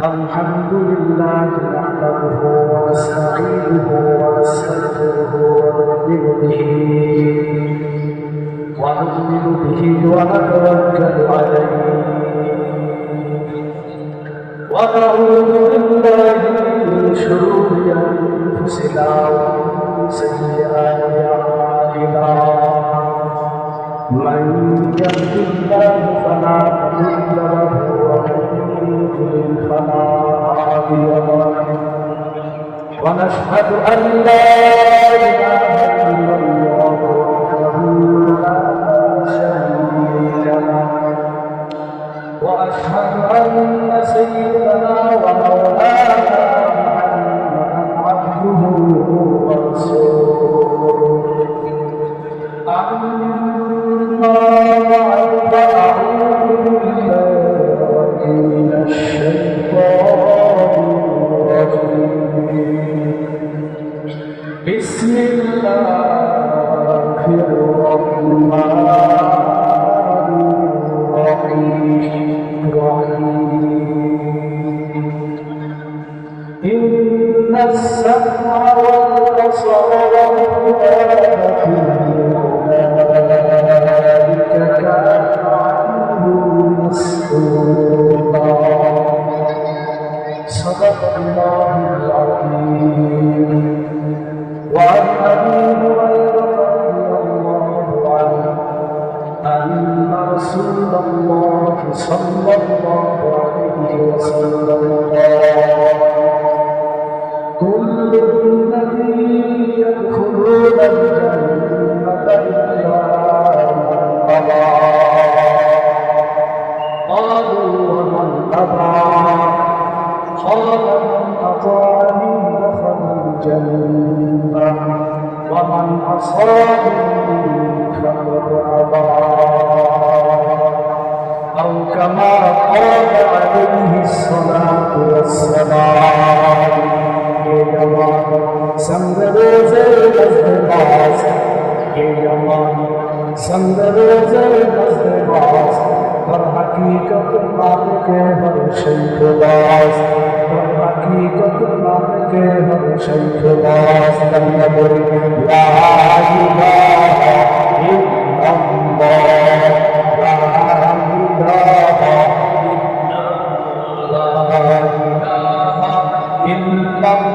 الحمد لله نحمده ونستعينه ونستغفره ونؤمن به ونتوكل عليه ونعوذ بالله من شرور انفسنا ومن سيئات اعمالنا من يهد الله فلا مضل له ومن يضلل فلا هادي له ونشهد ان لا اله الا الله وحده لا شريك له واشهد ان سيدنا ومولانا محمدا عبده ورسوله أما بعد فأعوذ بالله من الشيطان الرجيم بسم الله الرحمن الرحيم إن السمع والبصر والفؤاد كل أولئك كان عنه مسؤولا صدق الله العظيم وعن أبي هريرة رضي الله عنه أن رسول الله صلى الله عليه وسلم قال كل أمتي يدخلون الجنة إلا من أبى قالوا ومن أبى قال من أطاعني دخل الجنة ومن عصاني فقد أبى أو كما قال عليه الصلاة والسلام संदरोज़े मज़बाज़ ये यमान संदरोज़े मज़बाज़ पर हकीकत नाम के हर शैख़बाज़ पर हकीकत नाम के हर शैख़बाज़ कन्या बोली ला इलाहा इल्लल्लाह ला इलाहा इल्लल्लाह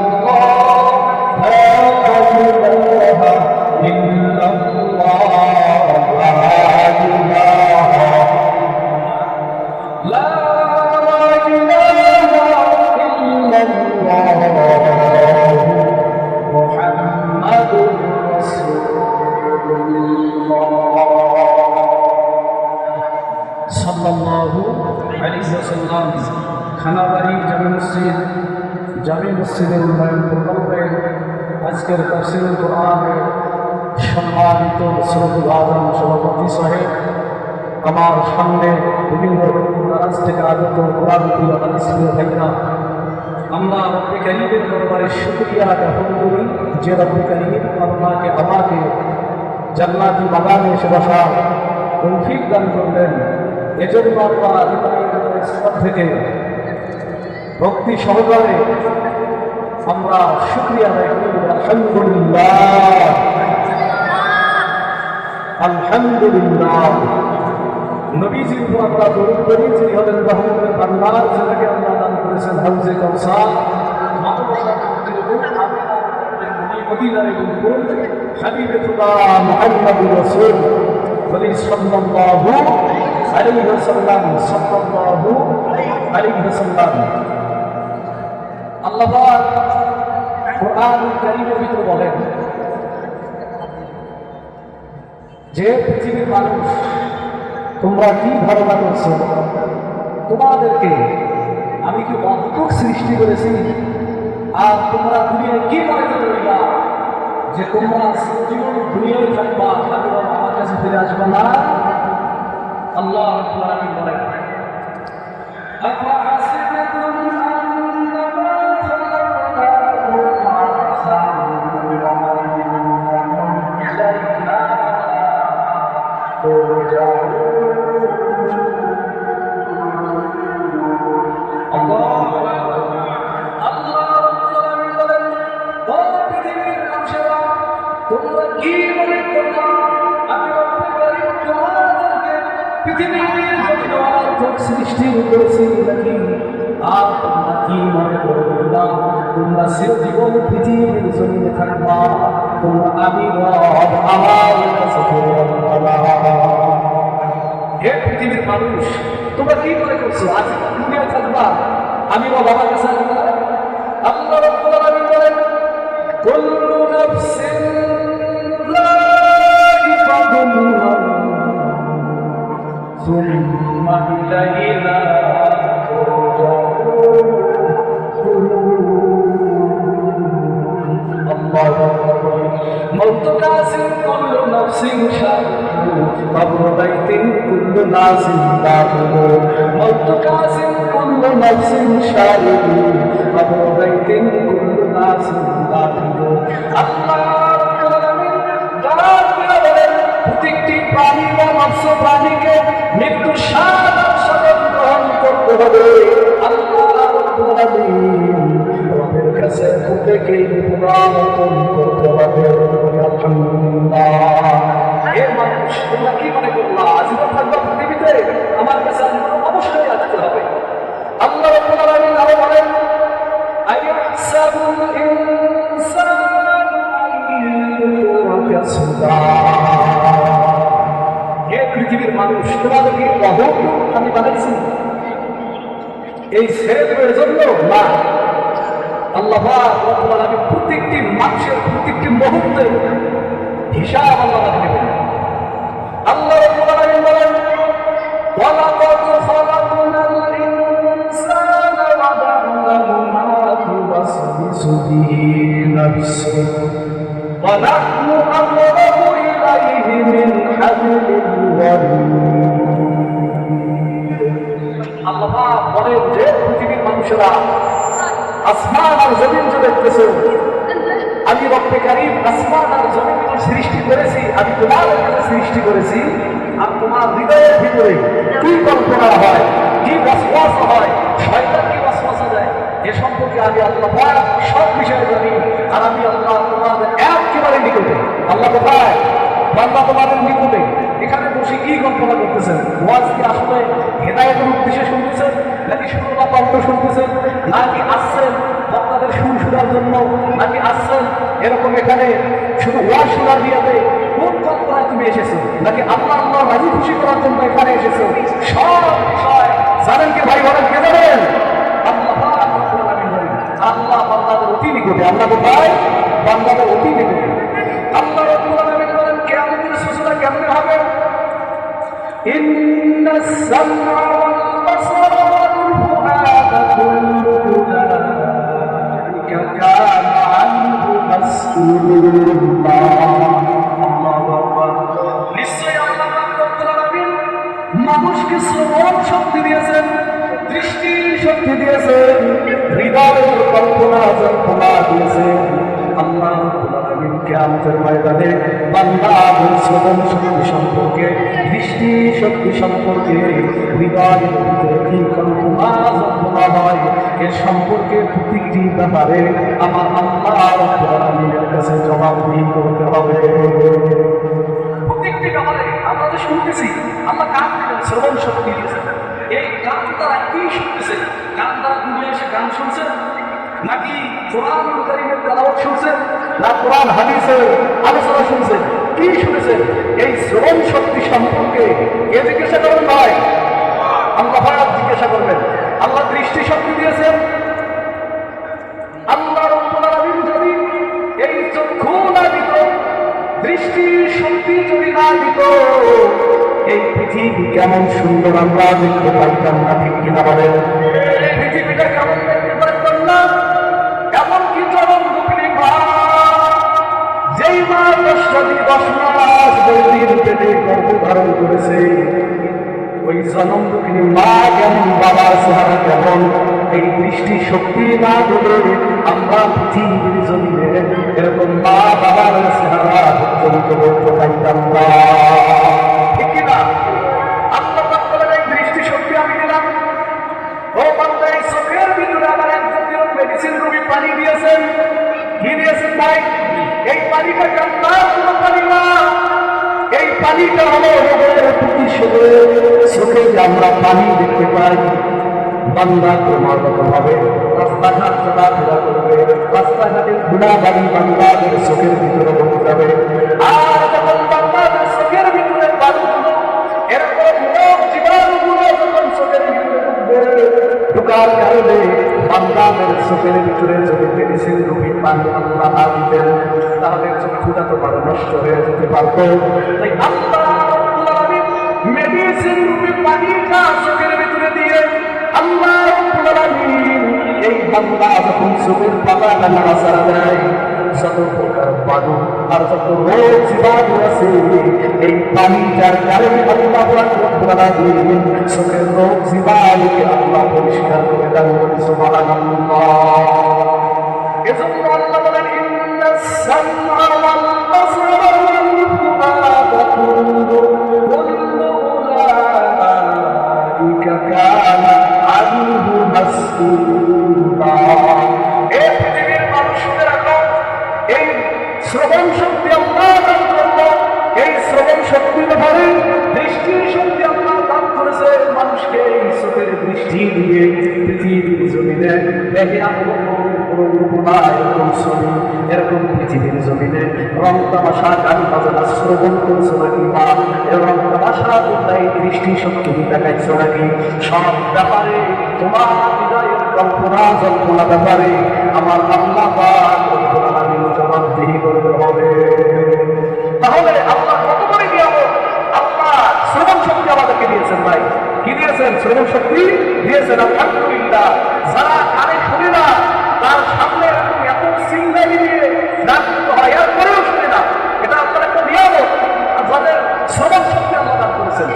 খানাবাড়ি জামে মসজিদের উন্নয়ন প্রকল্পে আজকের তাফসীরুল কোরআনের সম্মানিত সরফুল আজম সভাপতি সাহেব আমার সামনে বিভিন্ন দারাজ থেকে আগত কোরআন প্রিয় ভাইরা আমরা রব্বে কারীমের দরবারে শুকরিয়া জ্ঞাপন করি যে রব্বে কারীম আপনাকে আমাকে জান্নাতি বাগানে এসে বসার তৌফিক দান করলেন। এজন্য আমরা ইসলাম থেকে ভক্তি সহকারে আমরা শুকরিয়া আদায় করি। আলহামদুলিল্লাহ আলহামদুলিল্লাহ। নবীজির উপর আমরা দরুদ করি, যিনি হলেন রহমতের ভান্ডার, যাকে আল্লাহ দান করেছেন হাউজে কাউসার। মদিনার বুলবুল হাবিবে খুদা মুহাম্মদুর রাসূল সাল্লাল্লাহু আলাইহি ওয়াসাল্লাম সাল্লাল্লাহু আলাইহি ওয়াসাল্লাম। আল্লাহ পাক কোরআনুল কারীমের ভিতরে বলেন যে পৃথিবীর মানুষ তোমরা কি ধারণা করছো, তোমাদেরকে আমি কি অদ্ভুত সৃষ্টি করেছি, আর তোমরা দুনিয়ায় কি মনে করবা যে তোমরা জীবন দুনিয়ায় থাকবা, আমার কাছে ফিরে আসবে না। আল্লাহ রাব্বুল আলামিন বলেন সৃষ্টি করেছি নাকি? আর তোমরা কি মনে করে বললাম তোমরা চিরজীবন পৃথিবীর জমিনে থাকবা? তোমরা আমি রব আমার কাছে ফিরে আসবা। হে পৃথিবীর মানুষ, তোমরা কি মনে করছো আজ দুনিয়ায় থাকবা? আমি রব আমার কাছে আসবা? আল্লাহ রাব্বুল আলামিন বলেন, কুল্লু নাফসিন যায়িকাতুল মাউত সুম্মা ইলাইনা তুরজাউন। আল্লাহু আকবার। মওত কাসিম কুল্লু নাফসিন শারিকু কবর বাইতিন কুল্লু নাসিন দাখিলু। মওত কাসিম কুল্লু নাফসিন শারিকু কবর বাইতিন কুল্লু নাসিন দাখিলু। আল্লাহ রাব্বুল আলামিন ডাক দিয়ে বলেন, প্রত্যেকটি প্রাণী বা মৎস্য প্রাণীকে মৃত্যুর স্বাদ গ্রহণ করতে হবে। আল্লাহ রাব্বুল আলামিন রবের কাছে প্রত্যেকেই পুনরাবর্তন করতে হবে। আলহামদুলিল্লাহ। হে মানুষ, তোমরা কি মনে করলা আজীবন থাকবা পৃথিবীতে? আমার কাছে অবশ্যই আসতে হবে। আল্লাহ রাব্বুল আলামিন আরো বলেন, আইয়াহসাবুল ইনসানু আইয়ুতরাকা সুদা। হে পৃথিবীর মানুষ, তোমাদেরকে অহং আমি বানাইছি এই ছেড়ে দেবের জন্য না। আল্লাহ রাব্বুল আলামিন প্রত্যেকটি মানুষের প্রত্যেকটি মুহূর্তের হিসাব আল্লাহ নেবেন। আল্লাহ রাব্বুল আলামিন বলেন, ওয়ালাকাদ খালাকনাল ইনসানা ওয়া না'লামু মা তুওয়াসবিসু বিহি নাফসুহু ওয়া নাহনু আक़রাবু ইলাইহি মিন হাবলিল ওয়ারিদ। আল্লাহ বলেন যে পৃথিবীর মানুষেরা আসমান আর জমিন যে দেখতেছে, আমি রব্বে কারীম আসমান আর জমিন সৃষ্টি করেছি, আমি তোমাদের কাছে সৃষ্টি করেছি। আর তোমার হৃদয়ের ভিতরে কি কল্পনা হয়, কি ওয়াসওয়াসা হয়, শয়তান কি ওয়াসওয়াসা দেয়, এ সম্পর্কে আমি আল্লাহ সব বিষয়ে জানি। আর আমি আল্লাহ তোমাদের একেবারে নিকটে। আল্লাহ কোথায়? বান্দা তোমাদের নিকটে। এখানে বসে কি কল্পনা করতেছেন? ওয়াজ কি আসলে হেদায়েতের উদ্দেশ্যে শুনতেছেন, নাকি শুনবা কণ্ঠ শুনতেছেন, নাকি আসছেন আপনাদের সুর শোনার জন্য, নাকি আসছেন এরকম এখানে শুধু ওয়াজ শোনার বিয়াতে? কোন কল্পনায় তুমি এসেছো? নাকি আল্লাহ আল্লাহ রাজি খুশি করার জন্য এখানে এসেছো? সব বিষয় জানেন কি ভাই? বলেন কে জানেন? আল্লাহ বান্দাদের অতি নিকটে। আল্লাহ কোথায়? বান্দাদের অতি নিকটে। আল্লাহ রাব্বুল আলামিন বলেন, কিয়ামতের সূচনা কেমনে হবে? ইন্নাস সামআ ওয়াল বাসারা ওয়াল ফুআদা কুল্লু উলাইকা কানা আনহু মাসউলা। আল্লাহু আকবার। নিশ্চয়ই আল্লাহ রাব্বুল আলামিন মানুষকে শ্রবণ শক্তি দিয়েছেন, দৃষ্টি শক্তি দিয়েছেন, হৃদয়ের কল্পনা যন্ত্রণা দিয়েছেন। আল্লাহ রাব্বুল আলামিন কিয়ামতের ময়দানে বান্দাদের শ্রবণ শক্তি সম্পর্কে, দৃষ্টি শক্তি সম্পর্কে, হৃদয়ের ভিতরে কি কল্পনা যন্ত্রণা হয় এর সম্পর্কে প্রত্যেকটি ব্যাপারে আমার আল্লাহ রাব্বুল আলামিনের কাছে জবাবদিহি করতে হবে। প্রত্যেকটি ব্যাপারে আমরা যে শুনতেছি, আমরা কান দিলেন, শ্রবণ শক্তি দিয়েছেন। এই গান দ্বারা কি শুনতেছেন? গান দ্বারা দুনিয়া এসে গান শুনছেন, নাকি কোরআন কারীমের তেলাওয়াত শুনছেন, না কোরআন হাদিসের আলোচনা শুনছেন? কি শুনেছেন? এই শ্রবণ শক্তি সম্পর্কে কে জিজ্ঞাসা করবেন? ভাই আল্লাহ জিজ্ঞাসা করবেন। আল্লাহ দৃষ্টি শক্তি দিয়েছেন। আল্লাহ রাব্বুল আলামিন যদি এই চক্ষু না দিত, দৃষ্টি শক্তি যদি না দিত, এই পৃথিবী কেমন সুন্দর আমরা দেখতে পাইতাম না। ঠিক কিনা বলেন? পৃথিবীটা কেমন দেখতে পাইতাম না। এমনকি চরম দুঃখিনী মা, যেই মা 10 মাস বৈদির পেটে গর্ভধারণ করেছে, ওই জনম দুঃখিনী মা কেমন, বাবার চেহারা কেমন, এই দৃষ্টি শক্তি না ধরে আমরা পৃথিবীর জমিনে এরকম মা বাবার চেহারা পর্যন্ত করতে পাইতাম না। ঠিক কিনা? আল্লাহ বলেন এই দৃষ্টি শক্তি আমি দিলাম। ও বান্দা, এই চোখের ভিতরে আমার একজন মেডিসিন রোগী পানি দিয়েছেন। কি দিয়েছেন ভাই? এই পানিটা কান্নার কোনো পানি না, এই পানিটা হলো হৃদয়ের প্রতিশোধের চোখে যে আমরা পানি দেখতে পাই। বান্দা ক্রমাগত ভাবে রাস্তাঘাট চলাফেরা করবে, রাস্তাঘাটে ধুলাবালি বান্দাদের চোখের ভিতরে ঢুকে যাবে। আর যখন বান্দাদের চোখের ভিতরে বালুগুলো এরকম রোগ জীবাণুগুলো যখন চোখের ভিতরে ঢুকবে, ঢোকার কারণে বান্দাদের চোখের ভিতরে যদি মেডিসিন রূপী পানি আল্লাহ না দিতেন, তাহলে চক্ষুটা তোমার নষ্ট হয়ে যেতে পারত। তাই আল্লাহ রাব্বুল আলামিন মেডিসিন রূপী পানিটা চোখের ভিতরে দিয়ে আল্লাহ রাব্বুল আলামিন এই বান্দা যখন চোখের পাতাটা নাড়াচাড়া দেয়, যত প্রকার বালু আর যত রোগ জীবাণু আছে এই পানিটার কারণে আল্লাহ রাব্বুল আলামিন চোখের রোগ জীবাণুকে আল্লাহ পরিষ্কার করে দেন। সুবহানাল্লাহ। এজন্য আল্লাহ বলেন ইন্নাস সামআ ওয়াল বাসারা ওয়াল ফুআদা কুল্লু উলাইকা কানা আনহু মাসউলা। এই পৃথিবীর মানুষদের এখন এই শ্রবণ শক্তি আল্লাহ দান করলো, এই শ্রবণ শক্তি ধরে দৃষ্টির শক্তি আল্লাহ দান করেছে মানুষকে। এই চোখের দৃষ্টি দিয়ে পৃথিবীর জমিনে দেখে এরকম পৃথিবীর জমিনে রং তামাশা গান বাজনা শ্রবণ করছো নাকি, বা রং তামাশা তোমরা এই দৃষ্টি শক্তি দেখাইছো নাকি? সব ব্যাপারে তোমার হৃদয়ের কল্পনা জল্পনা ব্যাপারে আমার আল্লাহ পাক রব্বুল আলামিন জবাবদিহি করতে হবে। তাহলে আল্লাহ কত বড় নিয়ামত আল্লাহ শ্রবণ শক্তি আমাদেরকে দিয়েছেন। ভাই কি দিয়েছেন? শ্রবণ শক্তি দিয়েছেন, আলহামদুলিল্লাহ। যারা কানে শুনে না তার সামনে এত সিঙ্গারি দিয়ে নাচ হয়, এরপরেও শুনে না, এটা আপনার একটা নিয়ামত। আর যাদের শ্রবণ শক্তি আল্লাহ দান করেছেন,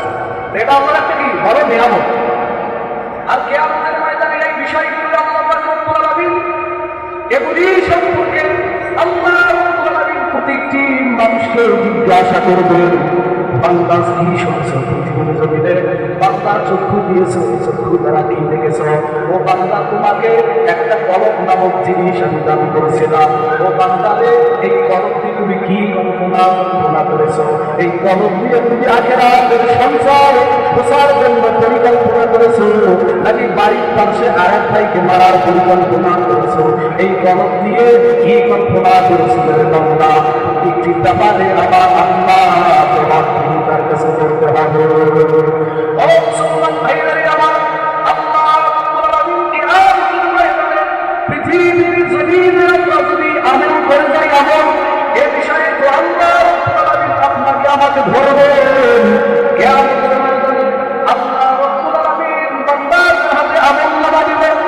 এটা আমার একটা কি বড় নিয়ামত। আর কিয়ামতের ময়দানে এই বিষয়গুলো আল্লাহ পাক রব্বুল আলামিন এগুলি সম্পর্কে আল্লাহ রব্বুল আলামিন প্রত্যেকটি মানুষকে জিজ্ঞাসা করবেন, বান্দা কি শুনছো পৃথিবীর জমিনে? বান্দা চক্ষু দিয়েছো, চক্ষু দ্বারা কি দেখেছো? ও বান্দা তোমাকে একটা কলম নামক জিনিস আমি দান করেছিলাম। ও বান্দারে এই কলম দিয়ে তুমি কি কল্পনা করেছো? এই কলম দিয়ে তুমি আখিরাতের সংসার প্রসার জন্য পরিকল্পনা করেছো, নাকি বাড়ির পাশে আরেক ভাইকে মারার পরিকল্পনা করেছো? এই কলম দিয়ে কি কল্পনা করেছিল বান্দা? একটি ব্যাপারে আমার আল্লাহ তোমার তার কাছে করতে হবে। ও মুসলমান ভাইরারে আমার, আল্লাহ রাব্বুল আলামিন কিয়ামতের ময়দানে পৃথিবীর জমিনে আমরা যদি আমল করে যাই, আমল এ বিষয়ে তো আল্লাহ রাব্বুল আলামিন আপনাকে আমাকে ধরবেন। কিয়ামতের ময়দানে আল্লাহ রাব্বুল আলামিন বান্দার হাতে আমল নামা দিবেন।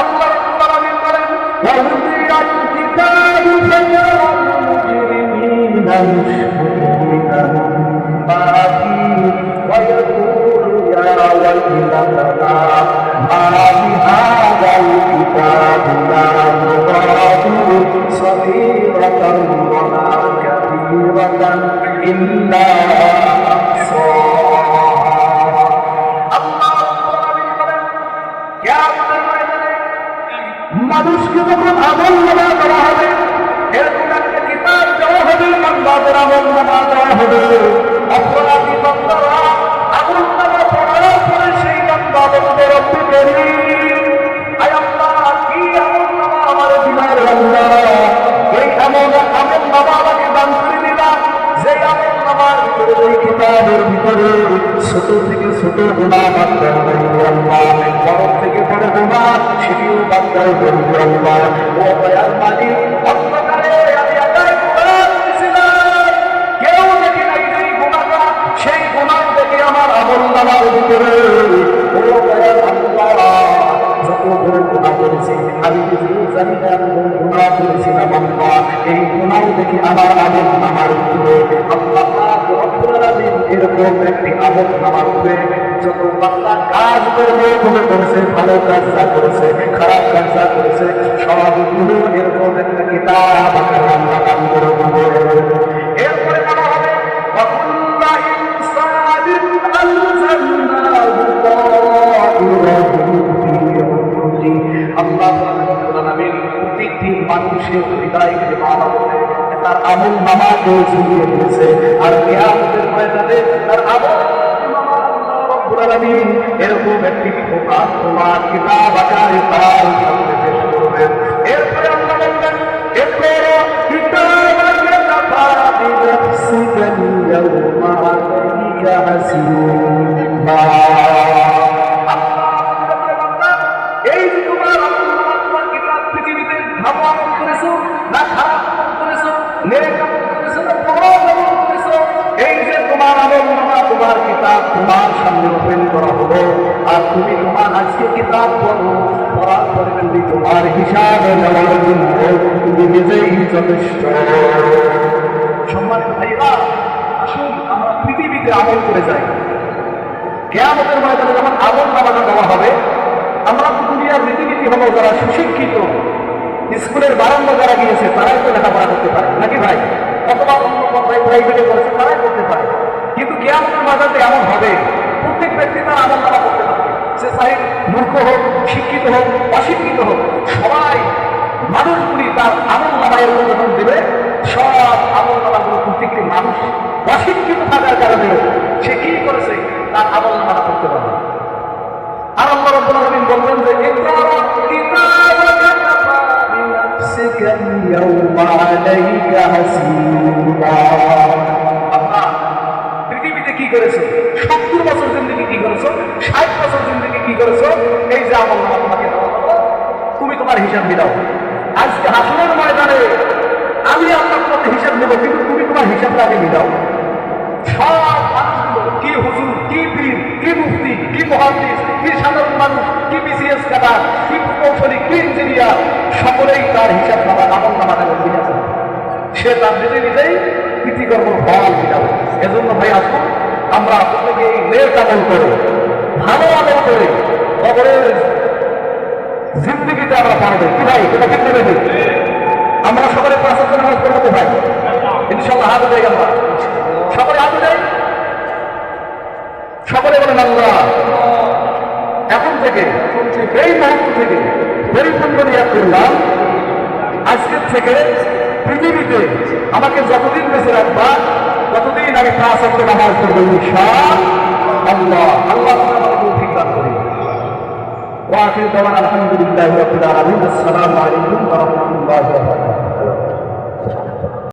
আল্লাহ রাব্বুল আলামিন বলেন ওয়াউদিয়াল কিতাবু ফায়ারাল মুজরিমিনা ويقول يا ويلتنا ما بهذا الكتاب لا يغادر صغيرة ولا كبيرة إلا أحصاها। মানুষকে যখন আমল নামা দেওয়া হবে, এরকম একটা কিতাব দেওয়া হবে, বান্দাদের আমল নামা দেওয়া হবে। অপরাধী বান্দারা আমল নামা পড়ার পরে সেই বান্দা বলবে রব্বি কারীম, আয় আল্লাহ কি আমল নামা আমার দিনের আল্লাহ, এই আমল নামা আমাকে দান করে দিলাম, যে আমল নামার ভিতরে ওই কিতাবের ভিতরে ছোট থেকে ছোট গুনাহ বাদ দেওয়া হইবে আল্লাহ, বড় থেকে বড় গুনাহ সেটিও বাদ দেওয়া হইবে আল্লাহ। ও দয়াল মালিক, অন্ধকারে আমি একাই গুনাহ করেছিলাম, কেউ দেখে নাই সেই গুনাহটা, সেই গুনাহ দেখে আমার আমল নামার ভিতরে ও দয়াল আল্লাহ যত বড় গুনাহ করেছি আমি নিজেও জানি না কোন গুনাহ করেছিলাম আল্লাহ, এই গুনাহ দেখে আমার আমল নামার ভিতরে আল্লাহ পাক রব্বুল আলামিন এরকম একটি আমল নামার উপরে যত বান্দা কাজ করবে, মনে করেছে ভালো কাজ যা করেছে, খারাপ কাজ যা করেছে, সবগুলো এরকম একটা কিতাব আকারে আল্লাহ দান করে দেবে। এরপরে বলা হবে ওয়াকুল্লু ইনসানিন আলজামনাহু তাইরাহু ফি উনকি। আল্লাহ রাব্বুল আলামিন প্রত্যেকটি মানুষের হৃদয়কে মালা করে একটা তার আমল নামাকেও ঝুলিয়ে দিয়েছে। আর কিয়ামতের ময়দানে তার আমল নামা আল্লাহ রাব্বুল আলামিন এরকম একটি খোকা তোমার কিতাব আকারে তার সামনে পেশ করবেন। এরপরে আল্লাহ বলবেন, ইকরা কিতাবাকা কাফা বিনাফসিকা আল-ইয়াওমা আলাইকা হাসিবা। এই যে তোমার আমল তোমার কিতাব পৃথিবীতে ভালো আমল করেছো না খারাপ আমল করেছো, নেক আমল করেছো না ফরজ আমল করেছো, এই যে তোমার আমল নামা তোমার কিতাব তোমার সামনে ওপেন করা হলো, আর তুমি তোমার আজকে কিতাব পড়ো, পড়ার পরে তুমি তোমার হিসাব নেওয়ার জন্য তুমি নিজেই যথেষ্ট। সম্মানিত ভাইরা, আসুন আমরা পৃথিবীতে আমল করে যাই। কিয়ামতের ময়দানে যখন আমল নামাটা দেওয়া হবে, আমরা তো দুনিয়ার রীতিনীতি হলো যারা সুশিক্ষিত, স্কুলের বারান্দা যারা গিয়েছে তারাই তো লেখাপড়া করতে পারে নাকি ভাই, অথবা অন্য প্রাইভেটে করেছে তারাই করতে পারে। কিন্তু কিয়ামতের ময়দানে এমন হবে প্রত্যেক ব্যক্তি তার আমল নামা করতে পারবে, সে চাই মূর্খ হোক, শিক্ষিত হোক, অশিক্ষিত হোক, সবাই মানুষগুলি তার আমল নামায় যখন দেবে, সব আমল নামাগুলো প্রত্যেকটি মানুষ অশিক্ষিত থাকার কারণে সে কি করেছে তার আমল নামা করতে পারবে। আর আল্লাহ রাব্বুল আলামিন বললেন যে ইকরা কিতাবাকা কাফা বিনাফসিকা আল-ইয়াওমা আলাইকা হাসিবা। আল্লাহ পৃথিবীতে কি করেছো, 70 বছর জিন্দেগি কি করেছো, 60 বছর জিন্দেগি কি করেছো, এই যে আমল নামা তোমাকে দেওয়া হলো, তুমি তোমার হিসাব মিলাও। আজকে হাসরের ময়দানে আমি আপনার মধ্যে হিসাব নেব, কিন্তু তুমি তোমার হিসাবটা আগে মিলাও। সব মানুষগুলো কি হুজুর, কি পীর, কি মুফতি, কি মুহাদ্দিস, কি সাধারণ মানুষ, কি বিসিএস ক্যাডার, কি প্রকৌশলী, কি ইঞ্জিনিয়ার, সকলেই তার হিসাব নামা আমল নামাটা ঠিক আছে, সে তার নিজে নিজেই কৃতিকর্ম ফল মিলাবে। এজন্য ভাই আসুন আমরা প্রত্যেকে এই নেক আমল করে, ভালো আমল করে কবরের জিন্দেগিতে আমরা পারবো কি ভাই, এটা ঠিক নেবে। আমরা সকলে 5 ওয়াক্ত নামাজ পড়বো ভাই ইনশাআল্লাহ। হাত দেয় আমরা সকলে, হাত দেয় সকলে, বলেন আল্লাহ। এখন থেকে এই মুহূর্ত থেকে পরিপূর্ণ নিয়াত করলাম, আজকের থেকে পৃথিবীতে আমাকে যতদিন বেঁচে রাখবা ততদিন আমি 5 ওয়াক্ত নামাজ পড়বো ইনশাআল্লাহ। আল্লাহ আমাকে তৌফিক দান করুন। ওয়া আখিরু দাওয়ানা আলহামদুলিল্লাহি রাব্বিল আলামিন। আসসালামু আলাইকুম ওয়া রাহমাতুল্লাহি ওয়া বারাকাতুহু।